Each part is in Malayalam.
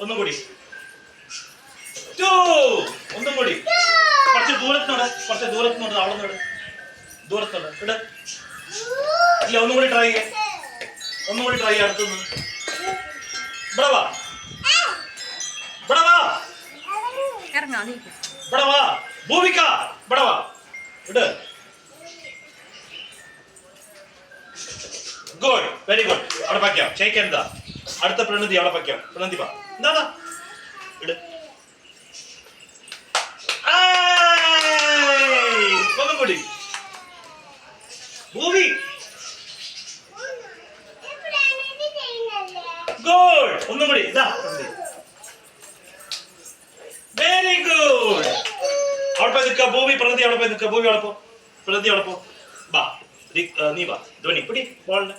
ഒന്നും കൂടി. ഒന്നും കൂടി. കുറച്ച് ദൂരത്തിനോട്, കുറച്ച് ദൂരത്തിനോട്, അവിടെ നിന്ന് ദൂരത്തോട് ഇട. ഇല്ല, ഒന്നും കൂടി ട്രൈ ചെയ്യാം. ഒന്നും കൂടി ട്രൈ ചെയ്യാം. അടുത്തുനിന്ന് ഇവിടെ വാ, ഇവിടെ വാ, ഇവിടെ വാ. ഭൂമിക ഇവിടെ വാ. ഇട്. Good, very good. അവിടെ പയ്ക്കാം. ഷെയ്ക്ക് എന്താ? അടുത്ത പ്രണതി അവിടെ പയ്ക്കാം. പ്രണതി വാ. എന്താ ഇട്. ഒന്നും കൂടി. ഭൂമി ഗുഡ്. ഒന്നും കൂടി. ഇതാ വെരി ഗുഡ്. അവിടെ പോയി നിൽക്കുക. ഭൂമി പ്രണതി അവിടെ പോയി നിൽക്കുക. ഭൂമി അവിടെ പോ. പ്രണതി അവിടെ പോ. വാ, നീ വാ. ധോണി പിടി ബോളിന്.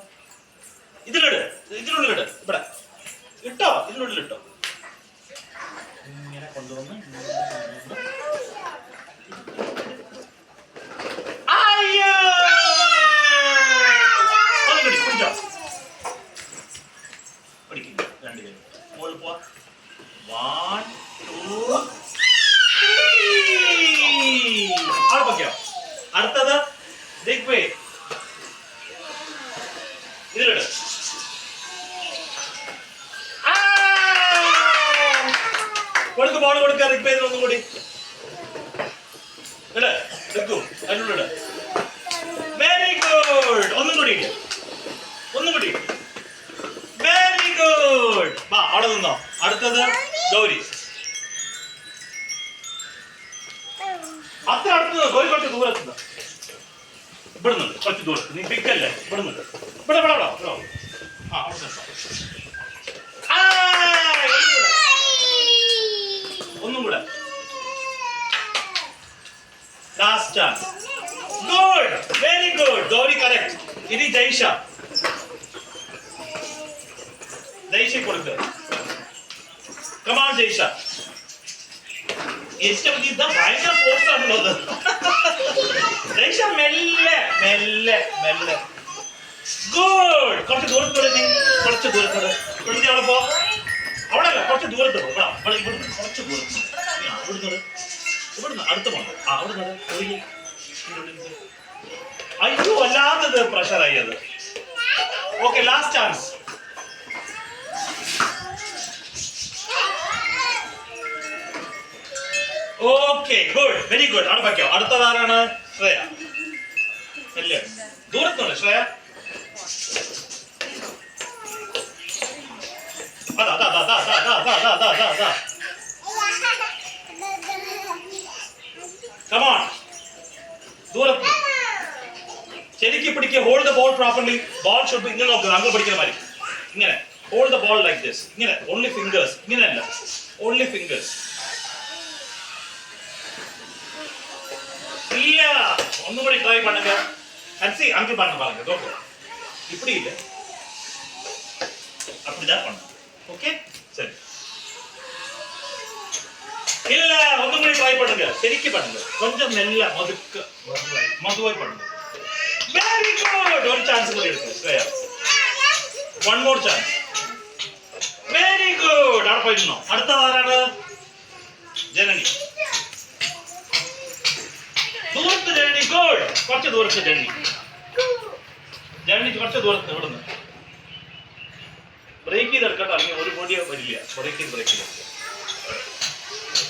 ഇതിലിട്, ഇതിനുള്ളിലിട്. ഇവിടെ ഇട്ടോ, ഇതിനുള്ളിൽ ഇട്ടോ. ഇങ്ങനെ കൊണ്ടുവന്ന് പിടിച്ചോ. പിടിക്കില്ല. രണ്ടുപേരും മുകളിൽ പോവാ. 1 2 അവിടെ പയ്ക്കോ. അടുത്തത് ദിഗ്വേ. ഇതിലിട്. കൊടുക്ക്, ബോൾ കൊടുക്കുക. റിക്വേദിന് ഒന്നും കൂടി ഇട്. എടുക്കൂ, അതിനുള്ളിട്. Very good. ഒന്നും കൂടി, ഒന്നും കൂടി. Very good. വാ, അവിടെ നിന്നോ. അടുത്തത് ഗൗരി. അത്ര അടുത്തത്. ഗൗരി കുറച്ച് ദൂരത്തുനിന്ന്. ഇവിടുന്ന് കുറച്ച് ദൂരത്ത്. നീ പിക്കല്ലേ. ഇവിടുന്ന് ഇവിടെ ഇവിടെ ഇവിടെ. ആ, അവിടെ ഒന്നും കൂടെ. Last chance. Good, very good. Gauri correct. ഇനി ജയ്ഷ. ജയ്ഷ കൊടുക്കുക. കമാൺ ജയ്ഷ. ഭയങ്കര ഫോഴ്സ് ആണുള്ളത്. ജയ്ഷ മെല്ലെ മെല്ലെ മെല്ലെ. ഗുഡ്. കുറച്ച് ദൂരത്തോടെ. നീ കുറച്ച് ദൂരത്തോടെ. ഇവിടുത്തെ അവിടെ പോ. അവിടെ അല്ല, കുറച്ച് ദൂരത്ത് പോ. ഇവിടുന്ന് കുറച്ച് ദൂരത്ത്. ഇവിടുന്ന് ഇവിടുന്ന് അടുത്ത് പോകണം. ആ, അവിടുന്ന് പോയി. അയ്യോ, അല്ലാത്തത് പ്രഷറായി അത്. Okay, last chance. Okay, good, very good. അവിടെ വയ്ക്കാം. അടുത്തതാരാണ്? ശ്രേയ. അല്ലേ, ദൂരത്തുണ്ട് ശ്രേയ. അതാ അതാ അതാ അതാ അതാ അതാ അതാ അതാ അതാ. Come on. ദൂരത്ത് ശരിക്കും പിടിക്കുക. Hold the ball properly. Ball should be ഇങ്ങനെ നോക്കുക. അങ്ങ് പിടിക്കുന്ന മാതിരി ഇങ്ങനെ. Hold the ball like this. ഇങ്ങനെ. Only fingers. ഇങ്ങനെയല്ല, ഓൺലി ഫിംഗേഴ്സ്. ഇല്ല, ഒന്നുകൂടി ട്രൈ பண்ணுங்க. அன்சி அங்க பாருங்க பாருங்க. നോക്കൂ. இப்படி இல்ல, அப்படிதான் பண்ணணும். ஓகே, சரி. இல்ல, ஒண்ணுமே ட்ரை பண்ணுங்க. சரிக்கு பண்ணுங்க. கொஞ்சம் மெல்ல மதுக்கு மதுவாய் பண்ணுங்க. Very good. ஒரு சான்ஸ் கூட இருக்கு Shreya. One more chance. Very good. அட போயிடணும். அடுத்த ஆராണ്? ജനനി. ദൂരത്ത് ജനനി. ഗുഡ്. കുറച്ച് ദൂരത്ത് ജനനി. ജനനിക്ക് കുറച്ച് ദൂരത്ത്. ഇവിടുന്ന് ബ്രേക്ക് ചെയ്തെടുക്കട്ടെ, അല്ലെങ്കിൽ ഒരു പൊടിയോ വരില്ല. ബ്രേക്ക് ചെയ്ത്